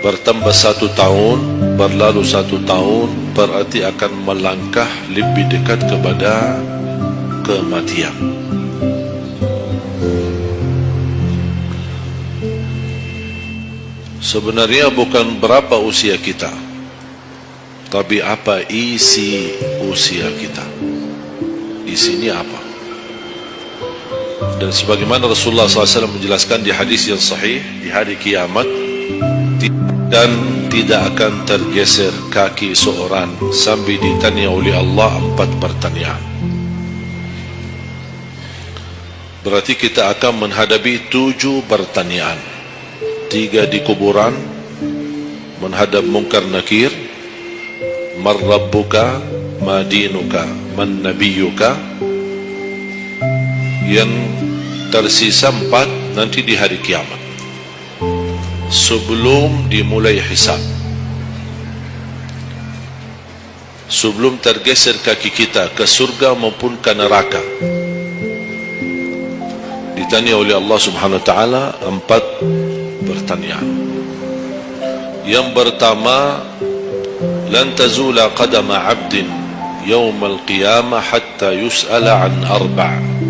bertambah 1 tahun, berlalu 1 tahun, berarti akan melangkah lebih dekat kepada kematian. Sebenarnya bukan berapa usia kita, tapi apa isi usia kita. Isinya apa? Dan sebagaimana Rasulullah SAW menjelaskan di hadis yang sahih, di hari kiamat dan tidak akan tergeser kaki seorang sambil ditanya oleh Allah 4 pertanyaan. Berarti kita akan menghadapi 7 pertanyaan. 3 di kuburan, menghadap munkar nakir, man rabbuka, ma dinuka, man nabiyuka. Yang tersisa 4 nanti di hari kiamat, sebelum dimulai hisab, sebelum tergeser kaki kita ke surga maupun ke neraka, ditanya oleh Allah Subhanahu wa taala 4 pertanyaan. Yang pertama, lan tazula qadama 'abdin yaumal qiyamah hatta yus'ala an 4.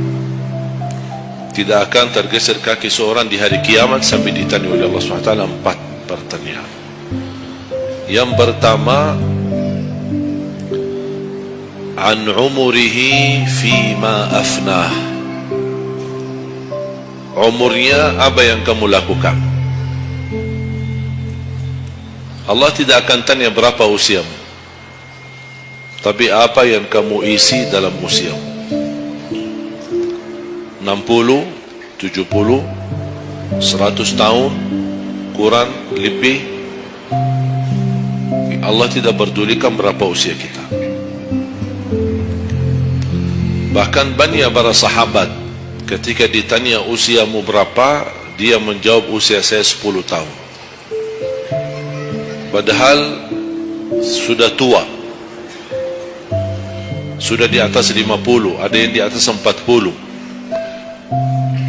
Tidak akan tergeser kaki seorang di hari kiamat sampai ditanya oleh Allah SWT 4 pertanyaan. Yang pertama, an umurihi fima afnah. Umurnya apa yang kamu lakukan. Allah tidak akan tanya berapa usiamu, tapi apa yang kamu isi dalam usiamu. 60, 70, 100 tahun, kurang, lebih, Allah tidak berdulikan berapa usia kita. Bahkan banyak para sahabat ketika ditanya usiamu berapa, dia menjawab usia saya 10 tahun. Padahal sudah tua, sudah di atas 50, ada yang di atas 40.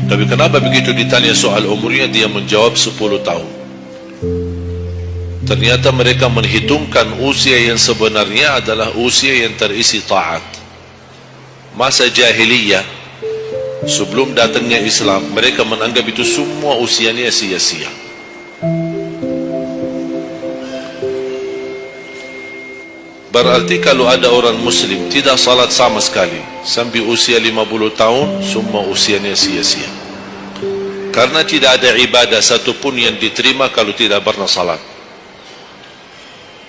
Tapi kenapa begitu ditanya soal umurnya dia menjawab 10 tahun? Ternyata mereka menghitungkan usia yang sebenarnya adalah usia yang terisi taat. Masa jahiliyah, sebelum datangnya Islam, mereka menganggap itu semua usianya sia-sia. Berarti kalau ada orang muslim tidak salat sama sekali sampai usia 50 tahun, semua usianya sia-sia. Karena tidak ada ibadah satupun yang diterima kalau tidak pernah salat.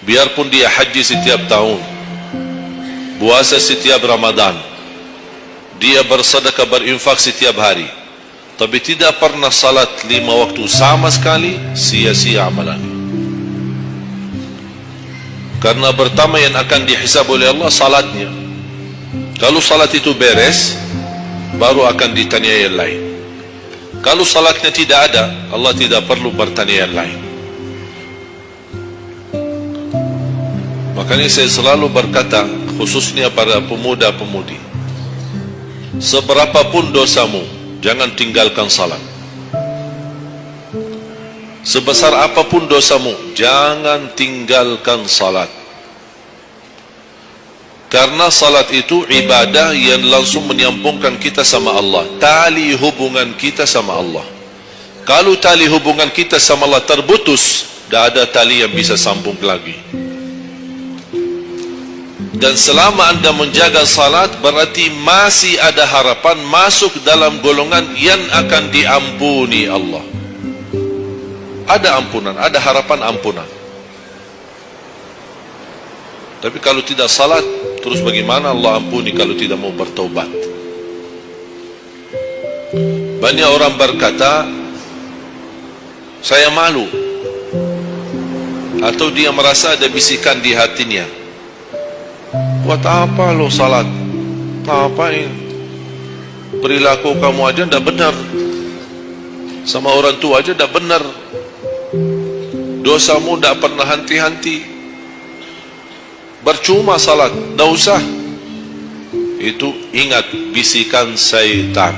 Biarpun dia haji setiap tahun, puasa setiap Ramadan, dia bersedekah berinfak setiap hari, tapi tidak pernah salat 5 waktu sama sekali, sia-sia amalannya. Karena pertama yang akan dihisab oleh Allah salatnya. Kalau salat itu beres, baru akan ditanya yang lain. Kalau salatnya tidak ada, Allah tidak perlu bertanya yang lain. Makanya saya selalu berkata, khususnya pada pemuda-pemudi, seberapapun dosamu, jangan tinggalkan salat. Sebesar apapun dosamu, jangan tinggalkan salat. Karena salat itu ibadah yang langsung menyambungkan kita sama Allah, tali hubungan kita sama Allah. Kalau tali hubungan kita sama Allah terputus, tidak ada tali yang bisa sambung lagi. Dan selama anda menjaga salat, berarti masih ada harapan masuk dalam golongan yang akan diampuni Allah. Ada ampunan, ada harapan ampunan. Tapi kalau tidak salat, terus bagaimana Allah ampuni kalau tidak mau bertaubat? Banyak orang berkata, saya malu, atau dia merasa ada bisikan di hatinya, buat apa lo salat? Ngapain? Perilaku kamu aja tidak benar, sama orang tua aja tidak benar, dosamu tidak pernah henti-henti, percuma salat, tidak usah. Itu ingat bisikan syaitan.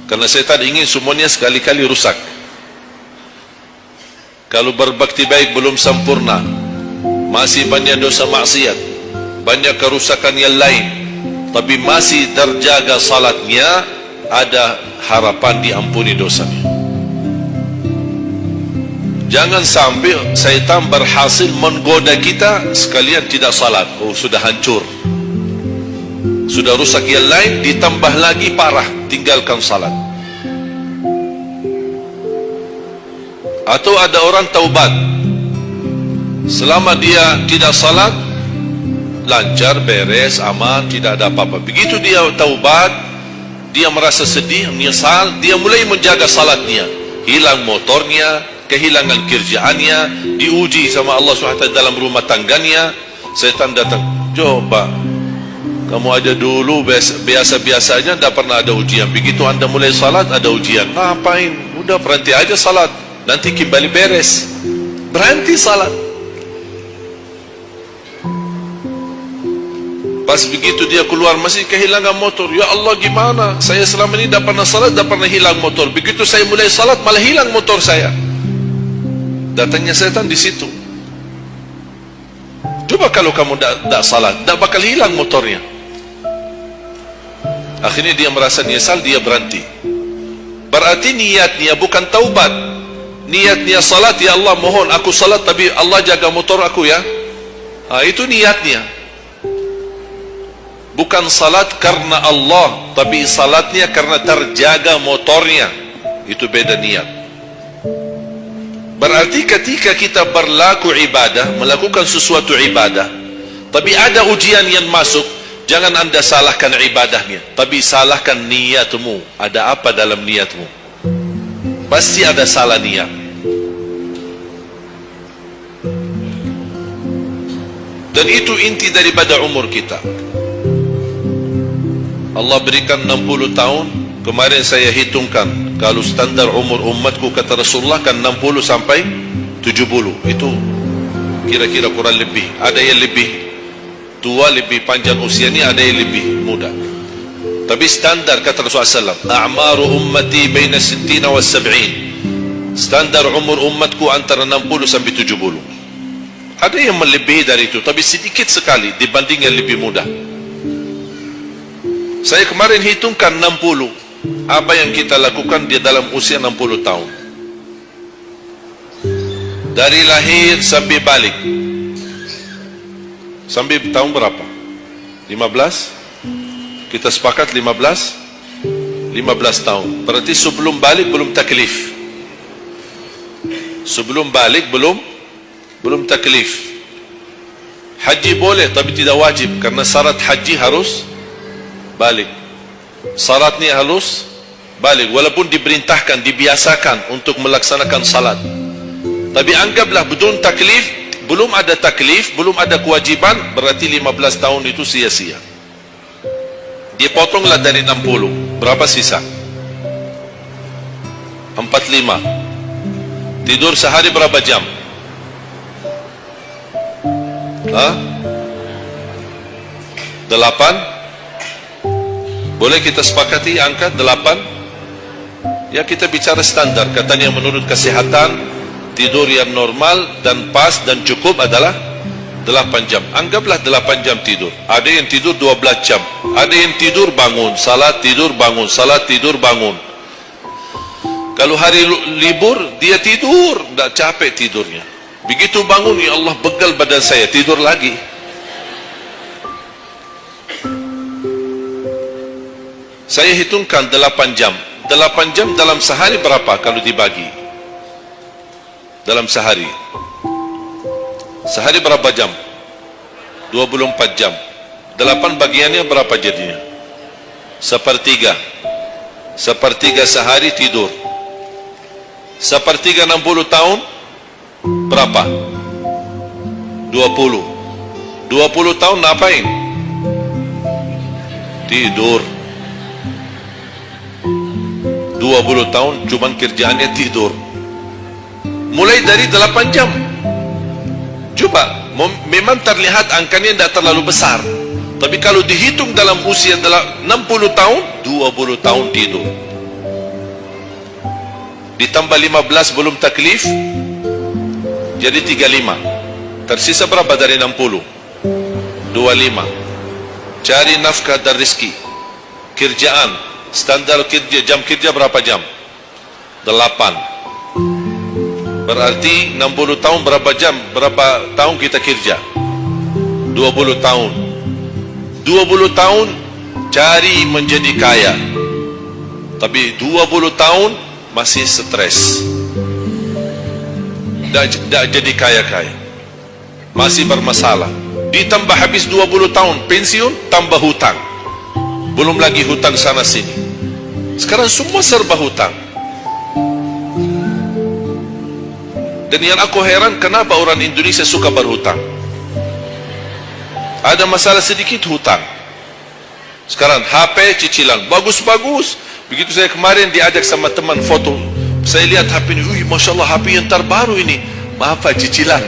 Karena syaitan ingin semuanya sekali-kali rusak. Kalau berbakti baik belum sempurna, masih banyak dosa maksiat, banyak kerusakan yang lain, tapi masih terjaga salatnya, ada harapan diampuni dosanya. Jangan sampai syaitan berhasil menggoda kita sekalian tidak salat. Oh, sudah hancur, sudah rusak yang lain, ditambah lagi parah, tinggalkan salat. Atau ada orang taubat, selama dia tidak salat, lancar, beres, aman, tidak ada apa-apa. Begitu dia taubat, dia merasa sedih, menyesal, dia mulai menjaga salatnya. Hilang motornya, kehilangan kerjaannya, diuji sama Allah SWT dalam rumah tangganya. Setan datang, coba kamu aja dulu biasa-biasanya tidak pernah ada ujian, begitu anda mulai salat ada ujian. Ngapain? Udah berhenti aja salat, nanti kembali beres. Berhenti salat. Pas begitu dia keluar masih kehilangan motor. Ya Allah, gimana? Saya selama ini tidak pernah salat, tidak pernah hilang motor. Begitu saya mulai salat malah hilang motor saya. Datangnya setan di situ. Coba kalau kamu tidak salat, tidak bakal hilang motornya. Akhirnya dia merasa nyesal, dia berhenti. Berarti niatnya bukan taubat, niatnya salat. Ya Allah, mohon aku salat tapi Allah jaga motor aku ya. Itu niatnya. Bukan salat karena Allah, tapi salatnya karena terjaga motornya. Itu beda niat. Berarti ketika kita berlaku ibadah, melakukan sesuatu ibadah, tapi ada ujian yang masuk, jangan anda salahkan ibadahnya, tapi salahkan niatmu. Ada apa dalam niatmu? Pasti ada salah niat. Dan itu inti daripada umur kita. Allah berikan 60 tahun. Kemarin saya hitungkan, kalau standar umur umatku kata Rasulullah kan 60 sampai 70. Itu kira-kira kurang lebih. Ada yang lebih tua, lebih panjang usianya, ada yang lebih muda. Tapi standar kata Rasulullah SAW, a'maru ummati baina 60 wa 70. Standar umur umatku antara 60 sampai 70. Ada yang melebihi dari itu, tapi sedikit sekali dibanding yang lebih muda. Saya kemarin hitungkan 60. Apa yang kita lakukan di dalam usia 60 tahun. Dari lahir sampai balik. Sampai tahun berapa? 15? Kita sepakat 15? 15 tahun. Berarti sebelum balik belum taklif. Sebelum balik belum taklif. Haji boleh tapi tidak wajib, karena syarat haji harus balik. Salatnya halus balik, walaupun diperintahkan, dibiasakan untuk melaksanakan salat. Tapi anggaplah bedun taklif, belum ada taklif, belum ada kewajiban, berarti 15 tahun itu sia-sia. Dipotonglah dari 60, berapa sisa? 45. Tidur sehari berapa jam? Hah? 8? Boleh kita sepakati angka 8? Ya, kita bicara standar. Katanya menurut kesehatan, tidur yang normal dan pas dan cukup adalah 8 jam. Anggaplah 8 jam tidur. Ada yang tidur 12 jam. Ada yang tidur bangun, salat tidur bangun, salat tidur bangun. Kalau hari libur, dia tidur, tidak capek tidurnya. Begitu bangun, ya Allah, begal badan saya, tidur lagi. Saya hitungkan 8 jam. 8 jam dalam sehari berapa kalau dibagi? Dalam sehari. Sehari berapa jam? 24 jam. 8 bagiannya berapa jadinya? Sepertiga. Sepertiga sehari tidur. Sepertiga 60 tahun berapa? 20. 20 tahun ngapain? Tidur. 20 tahun cuman kerjaannya tidur. Mulai dari 8 jam. Coba, memang terlihat angkanya tidak terlalu besar, tapi kalau dihitung dalam usia 60 tahun, 20 tahun tidur. Ditambah 15 belum taklif, jadi 35. Tersisa berapa dari 60? 25. Cari nafkah dan rizki. Kerjaan, standar kerja, jam kerja berapa jam? 8. Berarti 60 tahun berapa jam? Berapa tahun kita kerja? 20 tahun. 20 tahun cari menjadi kaya. Tapi 20 tahun masih stres. Tak jadi kaya-kaya. Masih bermasalah. Ditambah habis 20 tahun pensiun, tambah hutang. Belum lagi hutang sana sini. Sekarang semua serba hutang. Dan yang aku heran, kenapa orang Indonesia suka berhutang? Ada masalah sedikit hutang. Sekarang HP cicilan bagus-bagus. Begitu saya kemarin diajak sama teman foto, saya lihat HP ini, wih, Masya Allah, HP yang terbaru ini. Maaf Pak, cicilan.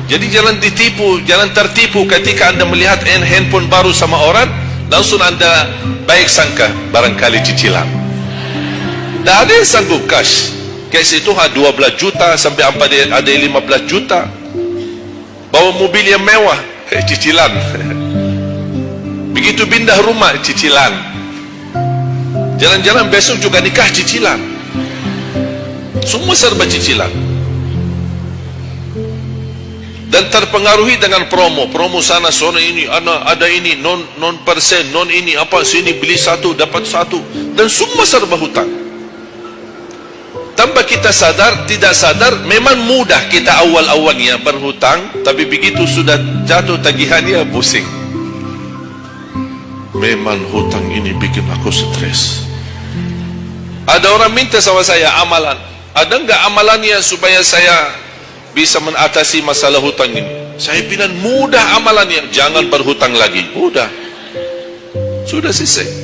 Jadi jangan ditipu, jangan tertipu ketika Anda melihat handphone baru sama orang, langsung Anda baik sangka barangkali cicilan. Tak ada yang sanggup cash. Cash itu 12 juta sampai ada 15 juta. Bawa mobil yang mewah, cicilan. Begitu pindah rumah, cicilan. Jalan-jalan besok juga nikah, cicilan. Semua serba cicilan. Dan terpengaruhi dengan promo sana ini, ada ini non persen, non ini apa, sini beli satu dapat satu, dan semua serba hutang. Tanpa kita sadar, tidak sadar, memang mudah kita awal-awalnya berhutang, tapi begitu sudah jatuh tagihannya pusing. Memang hutang ini bikin aku stres. Ada orang minta sama saya amalan. Ada enggak amalannya supaya saya bisa mengatasi masalah hutang ini? Saya bilang mudah amalannya. Jangan berhutang lagi. Udah. Sudah selesai.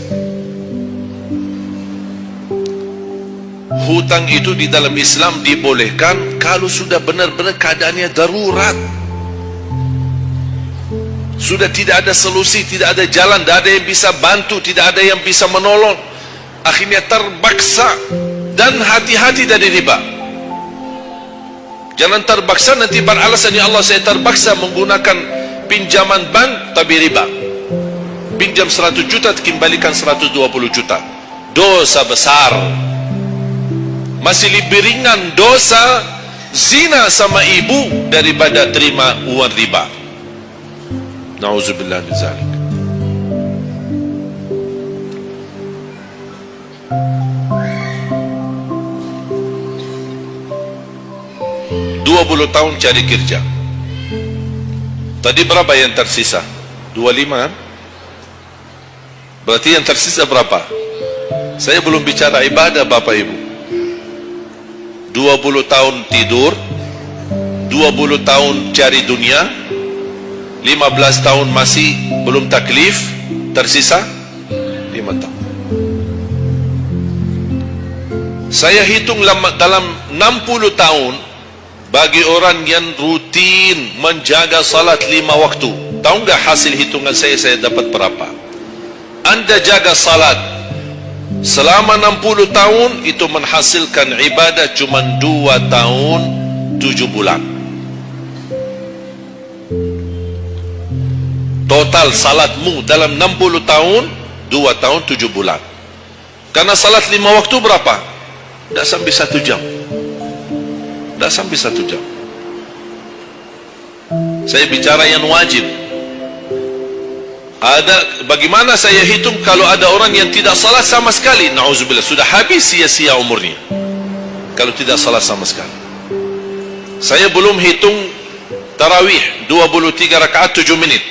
Hutang itu di dalam Islam dibolehkan kalau sudah benar-benar keadaannya darurat. Sudah tidak ada solusi, tidak ada jalan, tidak ada yang bisa bantu, tidak ada yang bisa menolong. Akhirnya terpaksa. Dan hati-hati dari riba. Jangan terpaksa nanti beralasan, ya Allah saya terpaksa menggunakan pinjaman bank tapi riba. Pinjam 100 juta kembalikan 120 juta. Dosa besar. Masih lebih ringan dosa zina sama ibu daripada terima uang riba. Nauzubillah min zalik. tahun cari kerja. Tadi berapa yang tersisa? 25 kan? Berarti yang tersisa berapa? Saya belum bicara ibadah Bapak Ibu. 20 tahun tidur, 20 tahun cari dunia, 15 tahun masih belum taklif, tersisa 5 tahun. Saya hitung dalam 60 tahun bagi orang yang rutin menjaga salat 5 waktu. Tahu enggak hasil hitungan saya dapat berapa? Anda jaga salat selama 60 tahun itu menghasilkan ibadah cuma 2 tahun 7 bulan. Total salatmu dalam 60 tahun 2 tahun 7 bulan. Karena salat 5 waktu berapa? Tidak sampai 1 jam. Tidak sampai 1 jam. Saya bicara yang wajib. Ada, bagaimana saya hitung kalau ada orang yang tidak salat sama sekali? Na'udzubillah, sudah habis sia-sia umurnya kalau tidak salat sama sekali. Saya belum hitung tarawih 23 rakaat 7 menit.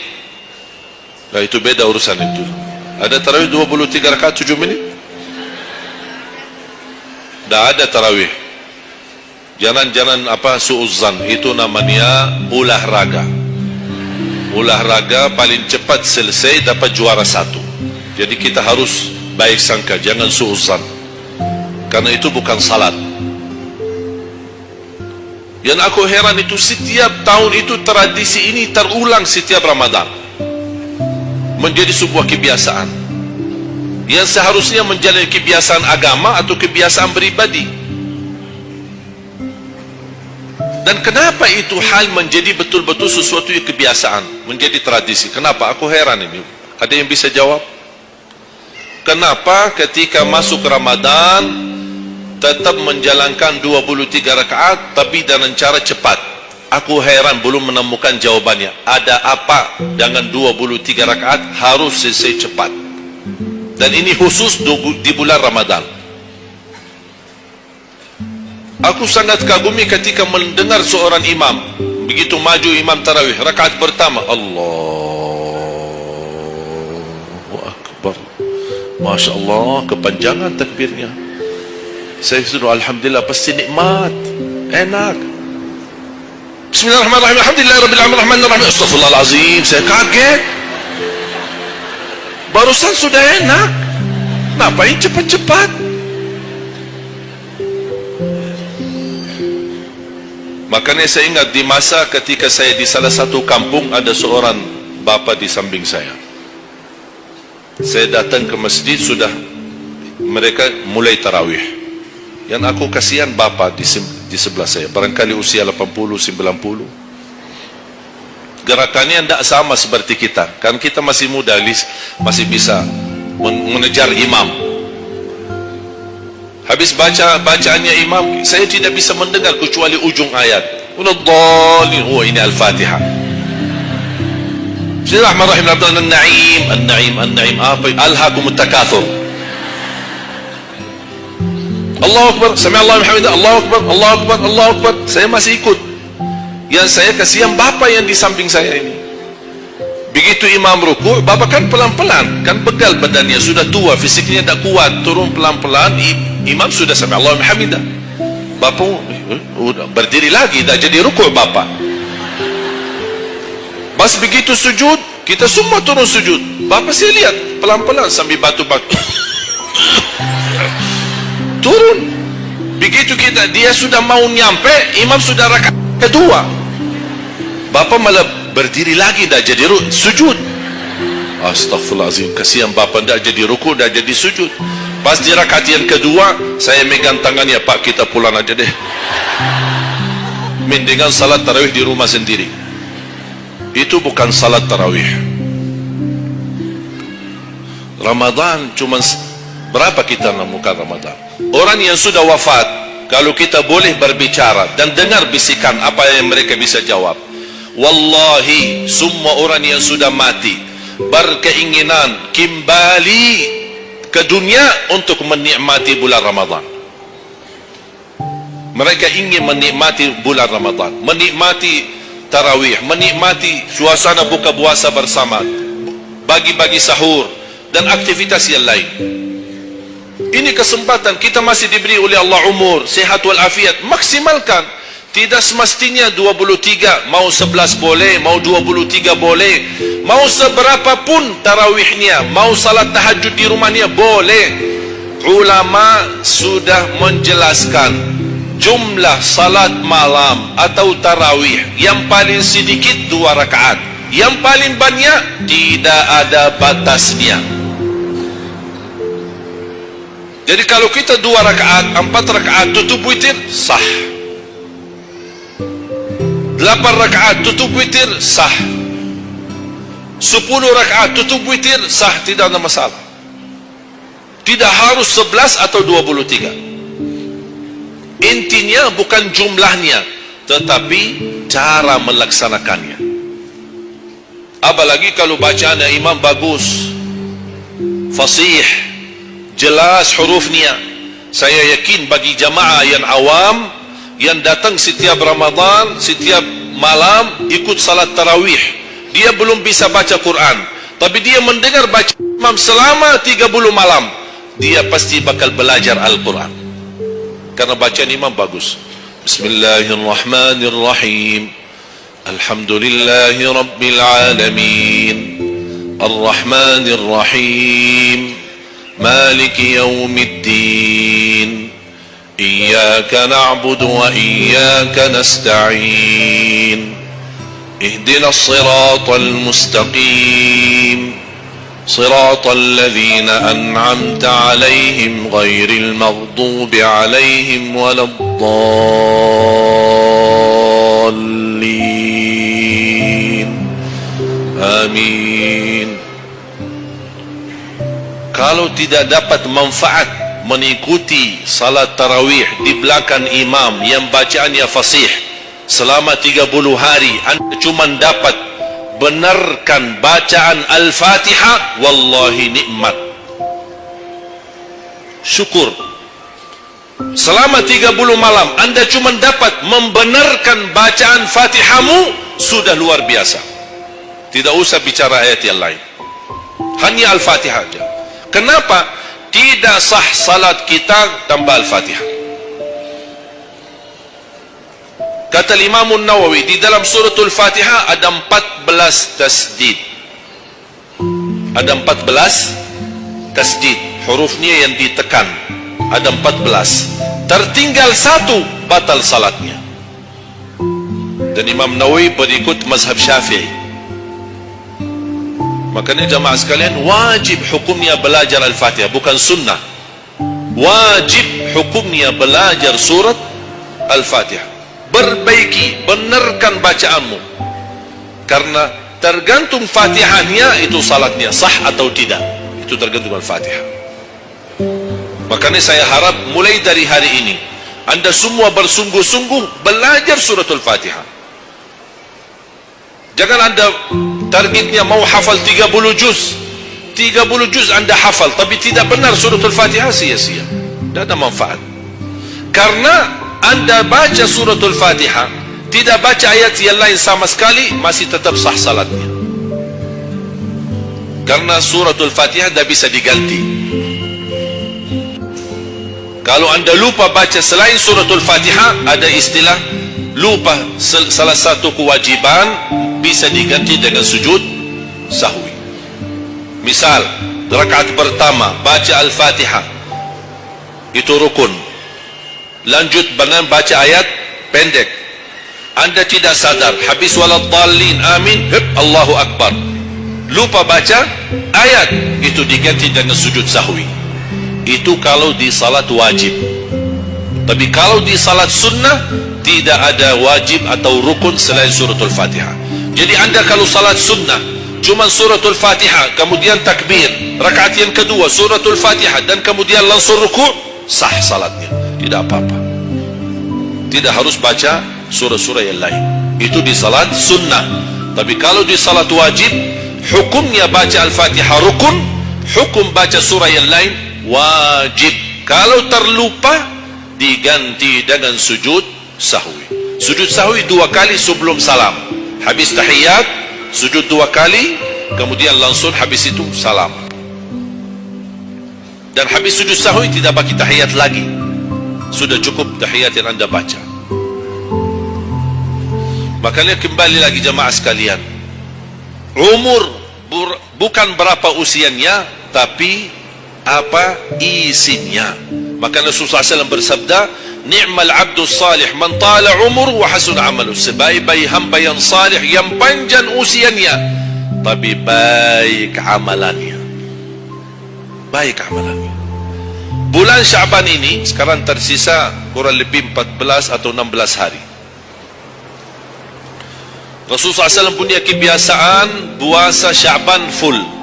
Nah itu beda urusan itu. Ada tarawih 23 rakaat 7 menit? Tidak ada tarawih. Jangan apa suuzzan, itu namanya olahraga. Olahraga paling cepat selesai dapat juara 1. Jadi kita harus baik sangka, jangan suuzzan. Karena itu bukan salat. Yang aku heran itu setiap tahun itu tradisi ini terulang setiap Ramadan. Menjadi sebuah kebiasaan. Yang seharusnya menjadi kebiasaan agama atau kebiasaan beribadi. Dan kenapa itu hal menjadi betul-betul sesuatu yang kebiasaan, menjadi tradisi? Kenapa? Aku heran ini. Ada yang bisa jawab? Kenapa ketika masuk Ramadan tetap menjalankan 23 rakaat tapi dengan cara cepat? Aku heran belum menemukan jawabannya. Ada apa dengan 23 rakaat harus selesai cepat? Dan ini khusus di bulan Ramadan. Aku sangat kagumi ketika mendengar seorang imam begitu maju imam tarawih rakaat pertama, Allahu Akbar, Masya Allah, kepanjangan takbirnya. Saya sudah alhamdulillah, pasti nikmat, enak. Bismillahirrahmanirrahim, alhamdulillahirrahmanirrahim, astaghfirullahalazim. Saya kaget, barusan sudah enak, ngapain cepat-cepat? Makanya saya ingat di masa ketika saya di salah satu kampung, ada seorang bapa di samping saya. Saya datang ke masjid, sudah mereka mulai tarawih. Yang aku kasihan bapa di sebelah saya, barangkali usia 80, 90. Gerakannya tidak sama seperti kita. Kan kita masih muda, masih bisa mengejar imam. Habis bacaannya imam, saya tidak bisa mendengar kecuali ujung ayat. Oh, ini Al-Fatihah. Bismillahirrahmanirrahim. An-Na'im. Apa? Alhaakumut takatsur. Allahu Akbar. Sami'allahu liman hamidah. Allahu Akbar. Saya masih ikut. Yang saya kasihan bapa yang di samping saya ini. Begitu imam ruku', bapa kan pelan-pelan, kan begal badannya, sudah tua, fisiknya tak kuat, turun pelan-pelan. Imam sudah sampai Allah Alhamdulillah, bapa berdiri lagi, dah jadi rukuk bapa. Pas begitu sujud, kita semua turun sujud. Bapa saya lihat pelan-pelan sambil batu-batu turun. Begitu dia sudah mau nyampe, imam sudah rakaat kedua, bapa malah berdiri lagi, dah jadi sujud. Astaghfirullahaladzim, kasihan bapa, dah jadi rukuk, dah jadi sujud. Pas di rakaat yang kedua, saya megang tangannya, Pak, kita pulang aja deh, mendingan salat tarawih di rumah sendiri. Itu bukan salat tarawih. Ramadan cuma berapa kita menemukan Ramadan? Orang yang sudah wafat, kalau kita boleh berbicara dan dengar bisikan, apa yang mereka bisa jawab? Wallahi, semua orang yang sudah mati berkeinginan kembali ke dunia untuk menikmati bulan Ramadan. Mereka ingin menikmati bulan Ramadan, menikmati tarawih, menikmati suasana buka puasa bersama, bagi-bagi sahur dan aktivitas yang lain. Ini kesempatan, kita masih diberi oleh Allah umur, sehat walafiat, maksimalkan. Tidak semestinya 23, mau 11 boleh, mau 23 boleh, mau seberapa pun tarawihnya, mau salat tahajud di rumahnya boleh. Ulama sudah menjelaskan jumlah salat malam atau tarawih yang paling sedikit 2 rakaat, yang paling banyak tidak ada batasnya. Jadi kalau kita 2 rakaat, 4 rakaat tutup witir, sah. 8 rakaat tutup witir, sah. 10 rakaat tutup witir, sah, tidak ada masalah. Tidak harus 11 atau 23. Intinya bukan jumlahnya, tetapi cara melaksanakannya. Apalagi kalau bacaan imam bagus, fasih, jelas hurufnya. Saya yakin bagi jamaah yang awam, yang datang setiap Ramadan, setiap malam ikut salat tarawih, dia belum bisa baca Quran, tapi dia mendengar baca imam selama 30 malam, dia pasti bakal belajar Al-Quran karena bacaan imam bagus. Bismillahirrahmanirrahim. Alhamdulillahi Rabbil Alamin, Ar-Rahmanirrahim, Maliki Yawmiddin, Iyyaka na'budu wa iyyaka nasta'in, Ihdinas siratal mustaqim, Siratal ladzina an'amta 'alaihim ghairil maghdubi 'alaihim waladdallin. الضالين آمين. Kalau tidak dapat manfaat mengikuti salat tarawih di belakang imam yang bacaannya fasih selama 30 hari, anda cuma dapat benarkan bacaan Al-Fatihah, wallahi nikmat, syukur. Selama 30 malam anda cuma dapat membenarkan bacaan Fatihahmu, sudah luar biasa. Tidak usah bicara ayat yang lain, hanya Al-Fatihah saja. Kenapa tidak sah salat kita tanpa Al-Fatihah? Kata Imam Nawawi, di dalam suratul Fatihah ada 14 tasdid. Ada 14 tasdid, hurufnya yang ditekan. Ada 14. Tertinggal satu, batal salatnya. Dan Imam Nawawi berikut mazhab Syafi'i. Makanya jamaah sekalian, wajib hukumnya belajar Al-Fatihah, bukan sunnah. Wajib hukumnya belajar surat Al-Fatihah. Perbaiki, benarkan bacaanmu, karena tergantung Fatihahnya itu salatnya sah atau tidak. Itu tergantung Al-Fatihah. Makanya saya harap mulai dari hari ini anda semua bersungguh-sungguh belajar suratul Fatihah. Jangan anda targetnya mau hafal 30 juz. 30 juz anda hafal tapi tidak benar suratul Fatihah, sia-sia, tidak ada manfaat. Karena anda baca suratul Fatihah, tidak baca ayat yang lain sama sekali, masih tetap sah salatnya. Karena suratul Fatihah tidak bisa diganti. Kalau anda lupa baca selain suratul Fatihah, ada istilah lupa salah satu kewajiban, bisa diganti dengan sujud sahwi. Misal rakaat pertama baca Al-Fatihah, itu rukun. Lanjut dengan baca ayat pendek, anda tidak sadar, habis waladdallin amin, Allahu Akbar, lupa baca ayat, itu diganti dengan sujud sahwi. Itu kalau di salat wajib. Tapi kalau di salat sunnah, tidak ada wajib atau rukun selain suratul Fatihah. Jadi anda kalau salat sunnah cuma suratul Fatihah, kemudian takbir, rakaat yang kedua suratul Fatihah, dan kemudian langsung ruku', sah salatnya, tidak apa-apa. Tidak harus baca surah-surah yang lain. Itu di salat sunnah. Tapi kalau di salat wajib, hukumnya baca Al-Fatihah rukun, hukum baca surah yang lain wajib. Kalau terlupa, diganti dengan sujud sahwi. Sujud sahwi 2 kali sebelum salam. Habis tahiyat, sujud 2 kali, kemudian langsung habis itu salam. Dan habis sujud sahwi tidak bagi tahiyat lagi, sudah cukup tahiyat yang anda baca. Makanya kembali lagi jamaah sekalian, umur bukan berapa usianya, tapi apa isinya. Maka Rasulullah SAW bersabda, ni'mal abdus salih man tala umur wa hasun amalu. Sebaik-baik hamba yang salih, yang panjang usianya, tapi baik amalannya. Baik amalannya. Bulan Syaban ini sekarang tersisa kurang lebih 14 atau 16 hari. Rasulullah SAW punya kebiasaan puasa Syaban full.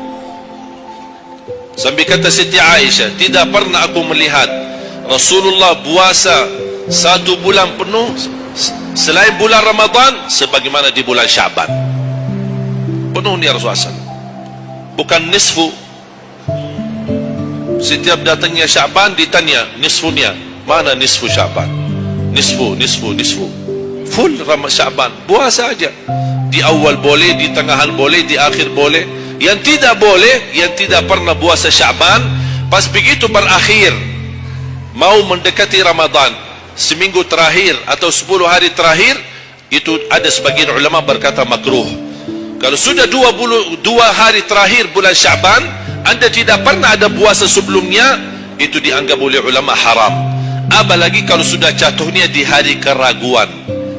Sampai kata Siti Aisyah, tidak pernah aku melihat Rasulullah puasa 1 bulan penuh selain bulan Ramadan sebagaimana di bulan Syaban. Penuhnya Rasulullah SAW, bukan nisfu. Setiap datangnya Syaban ditanya nisfunya, mana nisfu Syaban? Nisfu. Full Syaban, puasa aja. Di awal boleh, di tengahan boleh, di akhir boleh. Yang tidak boleh, yang tidak pernah puasa Syaban, pas begitu berakhir, mau mendekati Ramadan, seminggu terakhir atau 10 hari terakhir, itu ada sebagian ulama berkata makruh. Kalau sudah 2 hari terakhir bulan Syaban, anda tidak pernah ada puasa sebelumnya, itu dianggap oleh ulama haram. Apalagi kalau sudah jatuhnya di hari keraguan,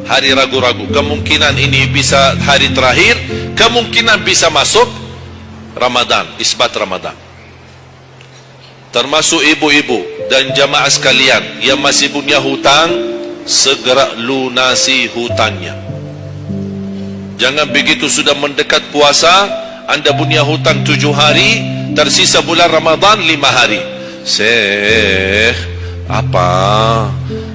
hari ragu-ragu, kemungkinan ini bisa hari terakhir, kemungkinan bisa masuk Ramadan, isbat Ramadan. Termasuk ibu-ibu dan jamaah sekalian yang masih punya hutang, segera lunasi hutangnya. Jangan begitu sudah mendekat puasa, anda punya hutang 7 hari, tersisa bulan Ramadan 5 hari. Syekh, apa?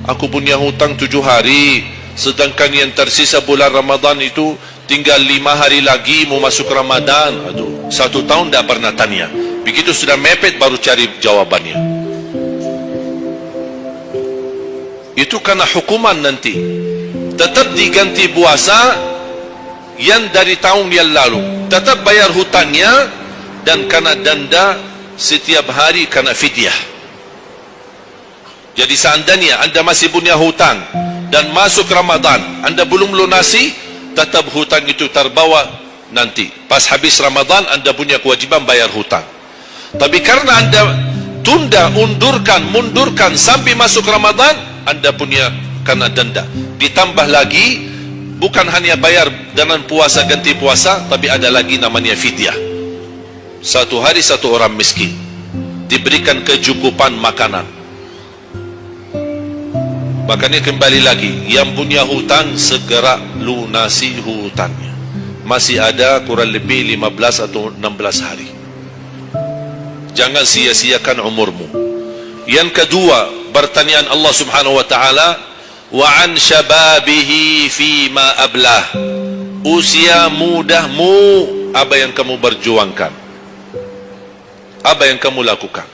Aku punya hutang 7 hari, sedangkan yang tersisa bulan Ramadan itu tinggal 5 hari lagi mau masuk Ramadan. Aduh, 1 tahun dah pernah tanya. Begitu sudah mepet baru cari jawabannya. Itu karena hukuman nanti. Tetap diganti puasa yang dari tahun yang lalu, tetap bayar hutangnya, dan kena denda setiap hari kena fidyah. Jadi seandainya anda masih punya hutang dan masuk Ramadan anda belum lunasi, tetap hutang itu terbawa nanti. Pas habis Ramadan anda punya kewajiban bayar hutang. Tapi karena anda tunda, mundurkan sampai masuk Ramadan, anda punya kena denda. Ditambah lagi, bukan hanya bayar dengan puasa ganti puasa, tapi ada lagi namanya fidyah. 1 hari 1 orang miskin diberikan kecukupan makanan. Makanya kembali lagi, yang punya hutang segera lunasi hutangnya. Masih ada kurang lebih 15 atau 16 hari. Jangan sia-siakan umurmu. Yang kedua, pertanyaan Allah Subhanahu wa taala, wa an syababihi fima ablah. Usia mudahmu, apa yang kamu berjuangkan, apa yang kamu lakukan.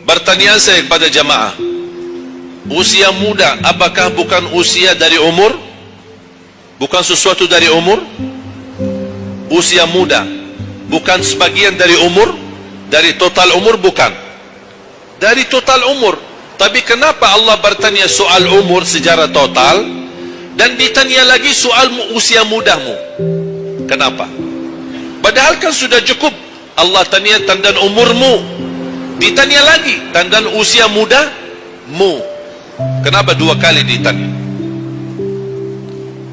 Pertanyaan saya kepada jamaah, usia muda apakah bukan usia dari umur? Bukan sesuatu dari umur? Usia muda bukan sebagian dari umur? Dari total umur? Bukan dari total umur. Tapi kenapa Allah bertanya soal umur secara total dan ditanya lagi soal usia mudahmu? Kenapa? Padahal kan sudah cukup Allah tanya tentang umurmu, ditanya lagi tentang usia mudamu. Kenapa 2 kali ditanya?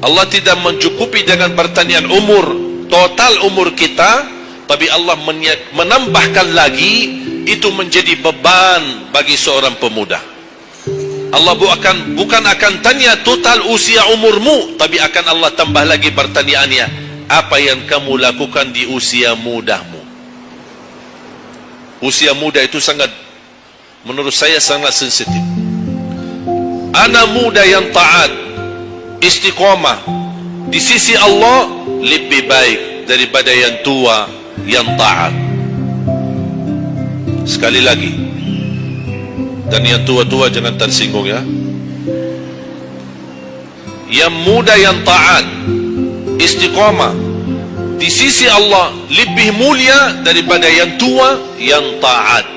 Allah tidak mencukupi dengan pertanyaan umur, total umur kita, tapi Allah menambahkan lagi. Itu menjadi beban bagi seorang pemuda. Allah bukan akan tanya total usia umurmu, tapi akan Allah tambah lagi pertanyaannya, apa yang kamu lakukan di usia mudahmu? Usia muda itu sangat, menurut saya sangat sensitif. Anak muda yang taat, istiqomah di sisi Allah lebih baik daripada yang tua yang taat. Sekali lagi, dan yang tua-tua jangan tersinggung ya. Yang muda yang taat, istiqamah di sisi Allah lebih mulia daripada yang tua yang taat.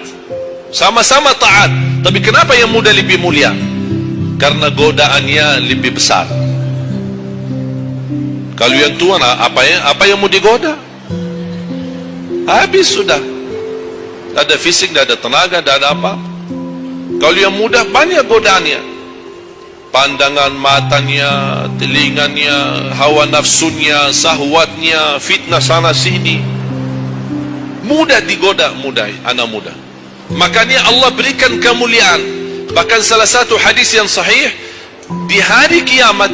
Sama-sama taat, tapi kenapa yang muda lebih mulia? Karena godaannya lebih besar. Kalau yang tua, apa yang mau digoda? Habis sudah. Tak ada fisik, tak ada tenaga, tak ada apa. Kalau yang muda banyak godaannya, pandangan matanya, telinganya, hawa nafsunya, sahwatnya, fitnah sana sini. Mudah digoda, anak muda. Makanya Allah berikan kemuliaan. Bahkan salah satu hadis yang sahih, di hari kiamat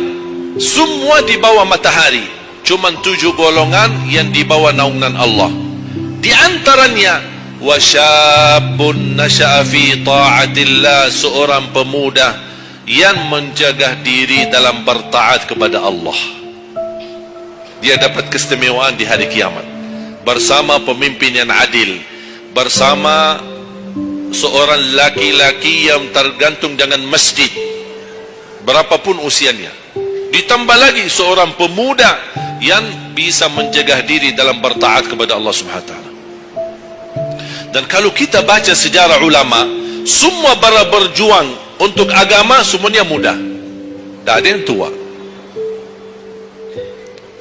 semua di bawah matahari, cuma 7 golongan yang di bawah naungan Allah. Di antaranya wasyabun nasya'a fi ta'atillah, seorang pemuda yang menjaga diri dalam bertaat kepada Allah. Dia dapat keistimewaan di hari kiamat bersama pemimpin yang adil, bersama seorang laki-laki yang tergantung dengan masjid berapapun usianya. Ditambah lagi seorang pemuda yang bisa menjaga diri dalam bertaat kepada Allah Subhanahu wa taala. Dan kalau kita baca sejarah ulama, semua para berjuang untuk agama semuanya muda, tak ada yang tua.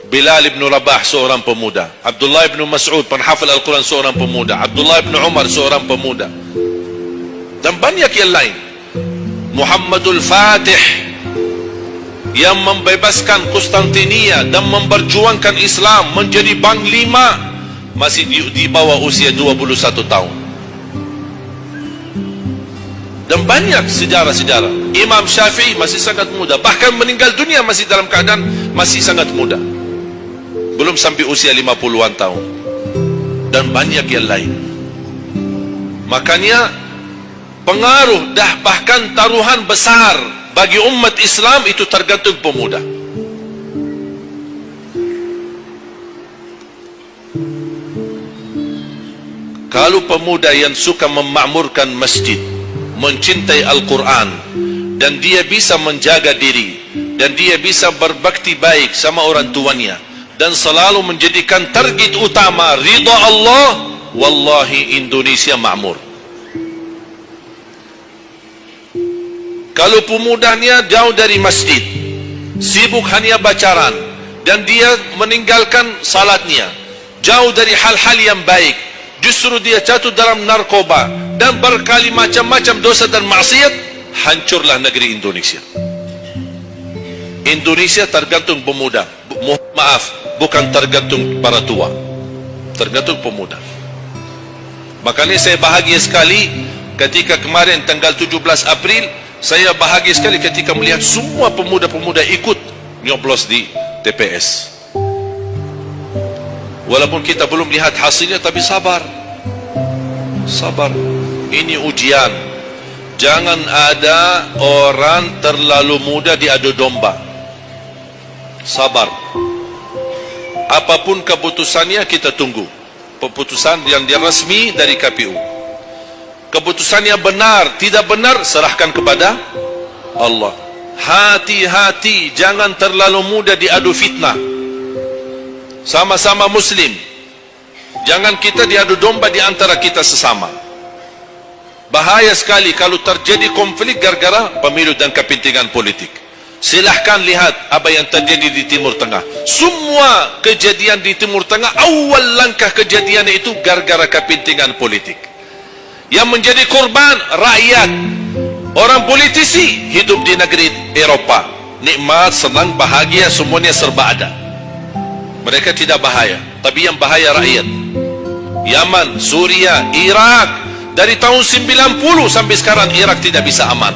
Bilal ibn Rabah seorang pemuda, Abdullah ibn Mas'ud penghafal Al-Quran seorang pemuda, Abdullah ibn Umar seorang pemuda, dan banyak yang lain. Muhammadul Fatih yang membebaskan Konstantinia dan memperjuangkan Islam menjadi panglima, masih di bawah usia 21 tahun. Dan banyak sejarah-sejarah. Imam Syafi'i masih sangat muda, bahkan meninggal dunia masih dalam keadaan masih sangat muda, belum sampai usia 50-an tahun. Dan banyak yang lain. Makanya pengaruh dah bahkan taruhan besar bagi umat Islam itu tergantung pemuda. Kalau pemuda yang suka memakmurkan masjid, mencintai Al-Quran, dan dia bisa menjaga diri, dan dia bisa berbakti baik sama orang tuanya, dan selalu menjadikan target utama ridha Allah, wallahi Indonesia makmur. Kalau pemudanya jauh dari masjid, sibuk hanya bacaran, dan dia meninggalkan salatnya, jauh dari hal-hal yang baik, justru dia jatuh dalam narkoba dan berkali macam-macam dosa dan maksiat, hancurlah negeri Indonesia. Indonesia tergantung pemuda. Maaf, bukan tergantung para tua, tergantung pemuda. Makanya saya bahagia sekali ketika kemarin tanggal 17 April, saya bahagia sekali ketika melihat semua pemuda-pemuda ikut nyoblos di TPS. Walaupun kita belum lihat hasilnya, tapi sabar. Sabar. Ini ujian. Jangan ada orang terlalu muda diadu domba. Sabar. Apapun keputusannya kita tunggu. Keputusan yang resmi dari KPU. Keputusannya benar, tidak benar, serahkan kepada Allah. Hati-hati, jangan terlalu muda diadu fitnah. Sama-sama Muslim, jangan kita diadu domba di antara kita sesama. Bahaya sekali kalau terjadi konflik gara-gara pemilu dan kepentingan politik. Silahkan lihat apa yang terjadi di Timur Tengah. Semua kejadian di Timur Tengah, awal langkah kejadian itu gara-gara kepentingan politik. Yang menjadi korban rakyat. Orang politisi hidup di negeri Eropa, nikmat, senang, bahagia, semuanya serba ada. Mereka tidak bahaya, tapi yang bahaya rakyat. Yaman, Suria, Irak, dari tahun 90 sampai sekarang Irak tidak bisa aman.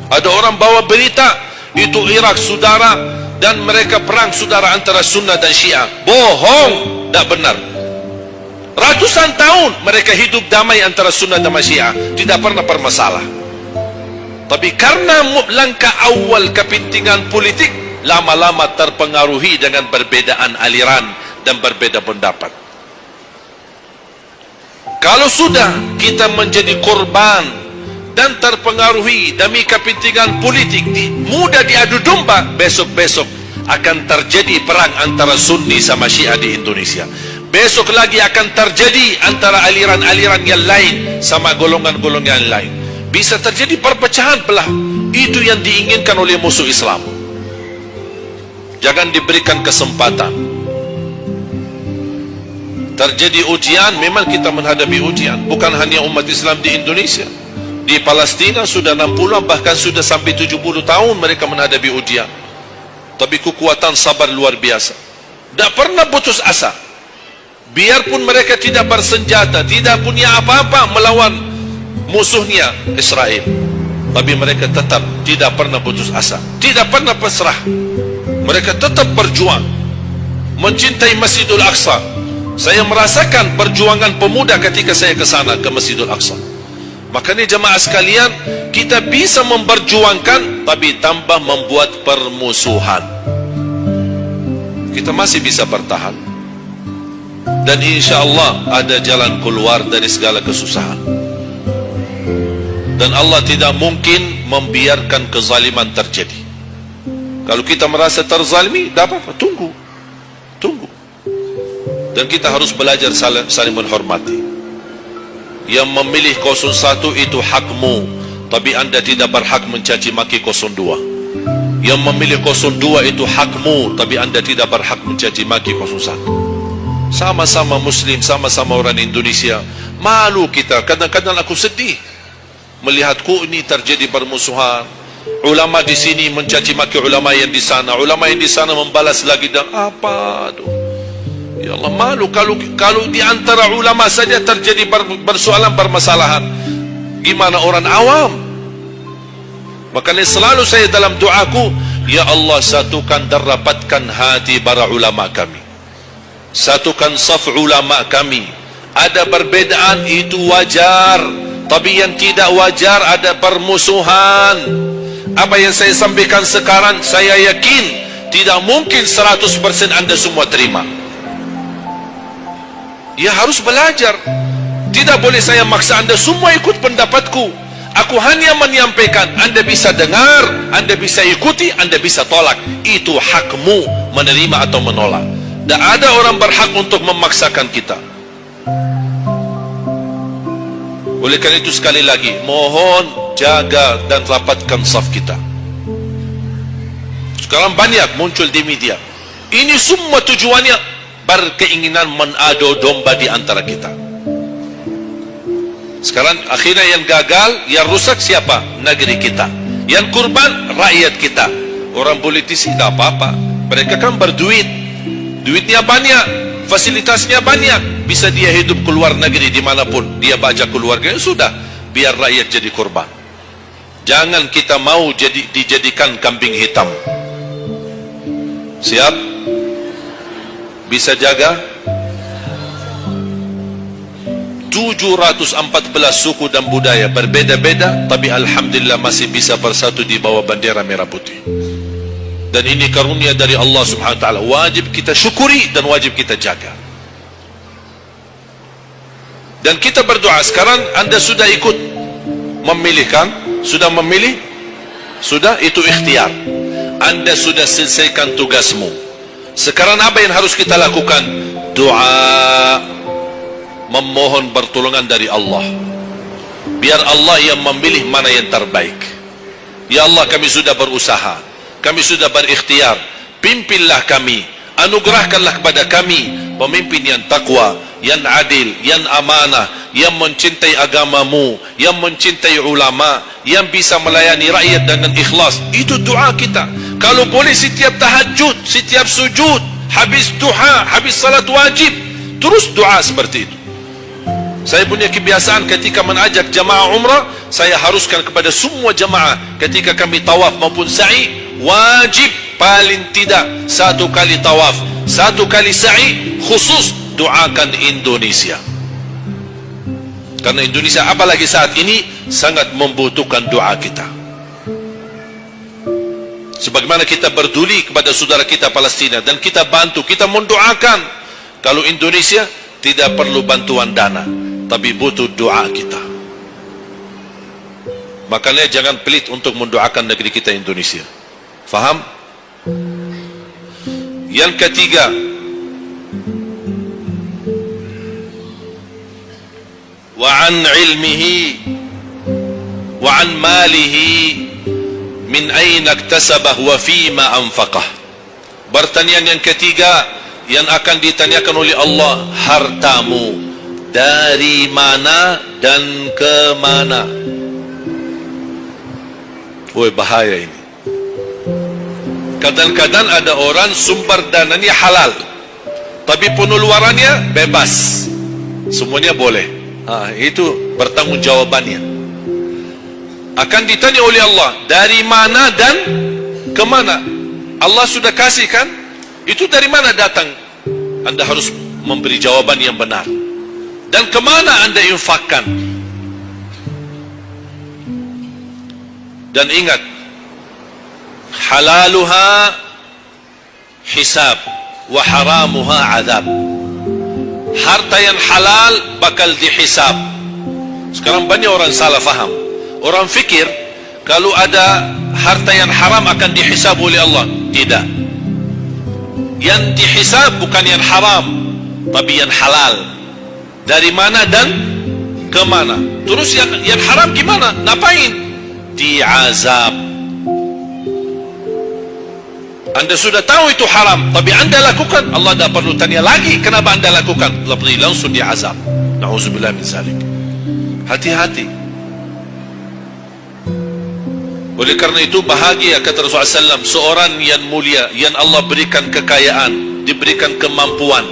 Ada orang bawa berita itu Irak saudara, dan mereka perang saudara antara Sunnah dan Syiah. Bohong, tidak benar. Ratusan tahun mereka hidup damai antara Sunnah dan Syiah, tidak pernah bermasalah. Tapi karena langkah awal kepentingan politik, lama-lama terpengaruhi dengan perbedaan aliran dan berbeda pendapat. Kalau sudah kita menjadi korban dan terpengaruhi demi kepentingan politik, mudah diadu domba, besok-besok akan terjadi perang antara Sunni sama Syiah di Indonesia. Besok lagi akan terjadi antara aliran-aliran yang lain sama golongan-golongan yang lain. Bisa terjadi perpecahan belah. Itu yang diinginkan oleh musuh Islam. Jangan diberikan kesempatan. Terjadi ujian, memang kita menghadapi ujian. Bukan hanya umat Islam di Indonesia. Di Palestina sudah 60, bahkan sudah sampai 70 tahun mereka menghadapi ujian. Tapi kekuatan sabar luar biasa. Tak pernah putus asa. Biarpun mereka tidak bersenjata, tidak punya apa-apa melawan musuhnya Israel, tapi mereka tetap tidak pernah putus asa, tidak pernah pasrah. Mereka tetap berjuang mencintai Masjidul Aqsa. Saya merasakan perjuangan pemuda ketika saya ke sana, ke Masjidul Aqsa. Makanya jemaah sekalian, kita bisa memperjuangkan tapi tanpa membuat permusuhan. Kita masih bisa bertahan, dan insya Allah ada jalan keluar dari segala kesusahan. Dan Allah tidak mungkin membiarkan kezaliman terjadi. Kalau kita merasa terzalimi, tak apa-apa, tunggu. Dan kita harus belajar saling menghormati. Yang memilih 01 itu hakmu, tapi anda tidak berhak mencaci maki 02. Yang memilih 02 itu hakmu, tapi anda tidak berhak mencaci maki 01. Sama-sama Muslim, sama-sama orang Indonesia. Malu kita, kadang-kadang aku sedih melihatku ini terjadi permusuhan. Ulama di sini mencaci maki ulama yang di sana, ulama yang di sana membalas lagi, dan apa tu? Ya Allah, malu kalau di antara ulama saja terjadi persoalan permasalahan. Gimana orang awam? Makanya selalu saya dalam doaku, ya Allah, satukan dan rapatkan hati para ulama kami, satukan saf ulama kami. Ada perbedaan, itu wajar, tapi yang tidak wajar ada permusuhan. Apa yang saya sampaikan sekarang, saya yakin tidak mungkin 100% anda semua terima. Ya harus belajar. Tidak boleh saya maksa anda semua ikut pendapatku. Aku hanya menyampaikan, anda bisa dengar, anda bisa ikuti, anda bisa tolak. Itu hakmu menerima atau menolak. Tak ada orang berhak untuk memaksakan kita. Oleh karena itu sekali lagi, mohon jaga dan rapatkan saf kita. Sekarang banyak muncul di media. Ini semua tujuannya berkeinginan menadu domba di antara kita. Sekarang akhirnya yang gagal, yang rusak siapa? Negeri kita. Yang kurban, rakyat kita. Orang politisi tak apa-apa, mereka kan berduit, duitnya banyak, fasilitasnya banyak, bisa dia hidup keluar negeri dimanapun, dia baca keluarga, sudah, biar rakyat jadi korban. Jangan kita mau dijadikan kambing hitam. Siap? Bisa jaga? 714 suku dan budaya berbeda-beda, tapi alhamdulillah masih bisa bersatu di bawah bendera merah putih. Dan ini karunia dari Allah Subhanahu wa taala, wajib kita syukuri dan wajib kita jaga. Dan kita berdoa. Sekarang anda sudah ikut memilih kan? Sudah memilih? Sudah, itu ikhtiar. Anda sudah selesaikan tugasmu. Sekarang apa yang harus kita lakukan? Doa, memohon pertolongan dari Allah, biar Allah yang memilih mana yang terbaik. Ya Allah, kami sudah berusaha, kami sudah berikhtiar, pimpinlah kami, anugerahkanlah kepada kami pemimpin yang takwa, yang adil, yang amanah, yang mencintai agamamu, yang mencintai ulama, yang bisa melayani rakyat dengan ikhlas. Itu doa kita. Kalau boleh setiap tahajud, setiap sujud, habis duha, habis salat wajib, terus doa seperti itu. Saya punya kebiasaan ketika mengajak jamaah umrah, saya haruskan kepada semua jamaah ketika kami tawaf maupun sa'i, wajib paling tidak 1 kali tawaf, 1 kali sa'i, khusus doakan Indonesia. Karena Indonesia apalagi saat ini sangat membutuhkan doa kita. Sebagaimana kita berduli kepada saudara kita Palestina dan kita bantu, kita mendoakan. Kalau Indonesia tidak perlu bantuan dana, tapi butuh doa kita. Makanya jangan pelit untuk mendoakan negeri kita Indonesia. Faham? Yang ketiga, wa an ilmihi wa an malihi min aina iktasabah wa fima anfaqah. Pertanyaan yang ketiga yang akan ditanyakan oleh Allah, hartamu dari mana dan ke mana. Woi, bahaya ini. Kadang-kadang ada orang sumber dananya halal, tapi pengeluarannya bebas, semuanya boleh. Itu pertanggungjawabannya. Akan ditanya oleh Allah, dari mana dan ke mana. Allah sudah kasih kan? Itu dari mana datang? Anda harus memberi jawaban yang benar. Dan kemana anda infakkan? Dan ingat, halaluha hisab wa haramuha azab. Harta yang halal bakal dihisab. Sekarang banyak orang salah faham. Orang fikir kalau ada harta yang haram akan dihisab oleh Allah. Tidak. Yang dihisab bukan yang haram, tapi yang halal. Dari mana dan ke mana. Terus yang haram gimana? Ngapain? Diazab. Anda sudah tahu itu haram, tapi anda lakukan, Allah tidak perlu tanya lagi kenapa anda lakukan. Allah pergi langsung diazab. Na'udzubillah min zalik. Hati-hati. Oleh karena itu bahagia kata Rasulullah SAW, seorang yang mulia, yang Allah berikan kekayaan, diberikan kemampuan,